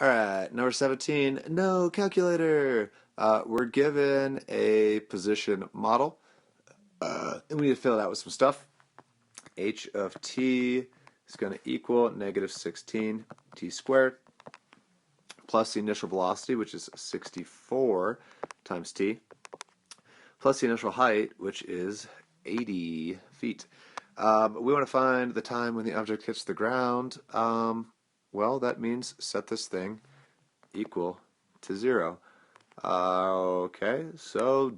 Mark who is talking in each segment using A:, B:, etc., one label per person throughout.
A: All right, number 17, no calculator. We're given a position model, and we need to fill it out with some stuff. H of t is going to equal negative 16 t squared plus the initial velocity, which is 64 times t, plus the initial height, which is 80 feet. We want to find the time when the object hits the ground. Well, that means set this thing equal to 0. Okay, so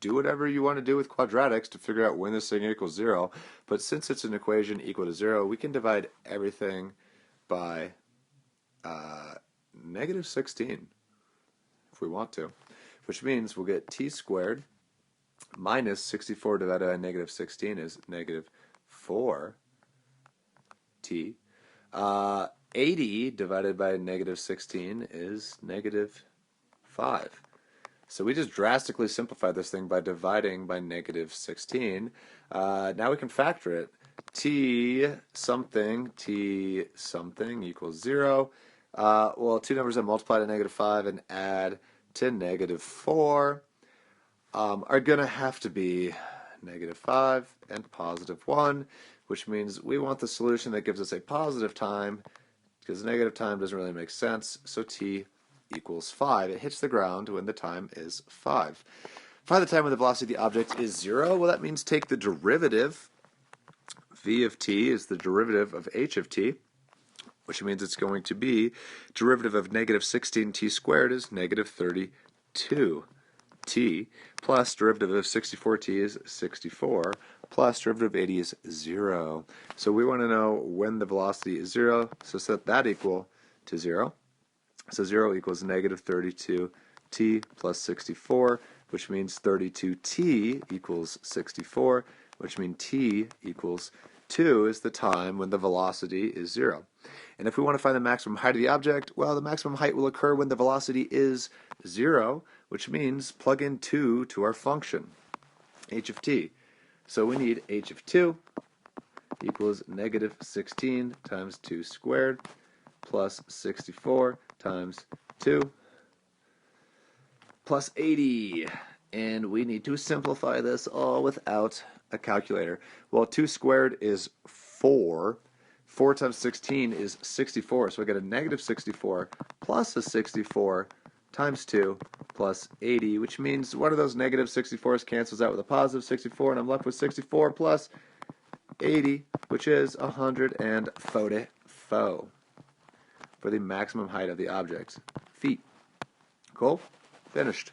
A: do whatever you want to do with quadratics to figure out when this thing equals 0. But since it's an equation equal to 0, we can divide everything by negative 16 if we want to, which means we'll get t squared minus 64 divided by negative 16 is negative 4t. 80 divided by negative 16 is negative 5. So we just drastically simplified this thing by dividing by negative 16. Now we can factor it. T something equals 0. Well, two numbers that multiply to negative 5 and add to negative 4 are going to have to be negative 5 and positive 1, which means we want the solution that gives us a positive time, because negative time doesn't really make sense, so t equals 5. It hits the ground when the time is 5. Find the time when the velocity of the object is 0. Well, that means take the derivative. V of t is the derivative of h of t, which means it's going to be derivative of negative 16t squared is negative 32t, plus derivative of 64t is 64, plus derivative of 80 is 0. So we want to know when the velocity is 0, so set that equal to 0. So 0 equals negative 32t plus 64, which means 32t equals 64, which means t equals 2 is the time when the velocity is 0. And if we want to find the maximum height of the object, well, the maximum height will occur when the velocity is 0, which means plug in 2 to our function, h of t. So we need h of 2 equals negative 16 times 2 squared plus 64 times 2 plus 80. And we need to simplify this all without a calculator. Well, 2 squared is 4. 4 times 16 is 64. So I get a negative 64 plus a 64 times 2 plus 80, which means one of those negative 64s cancels out with a positive 64, and I'm left with 64 plus 80, which is 144 for the maximum height of the object. Feet. Cool? Finished.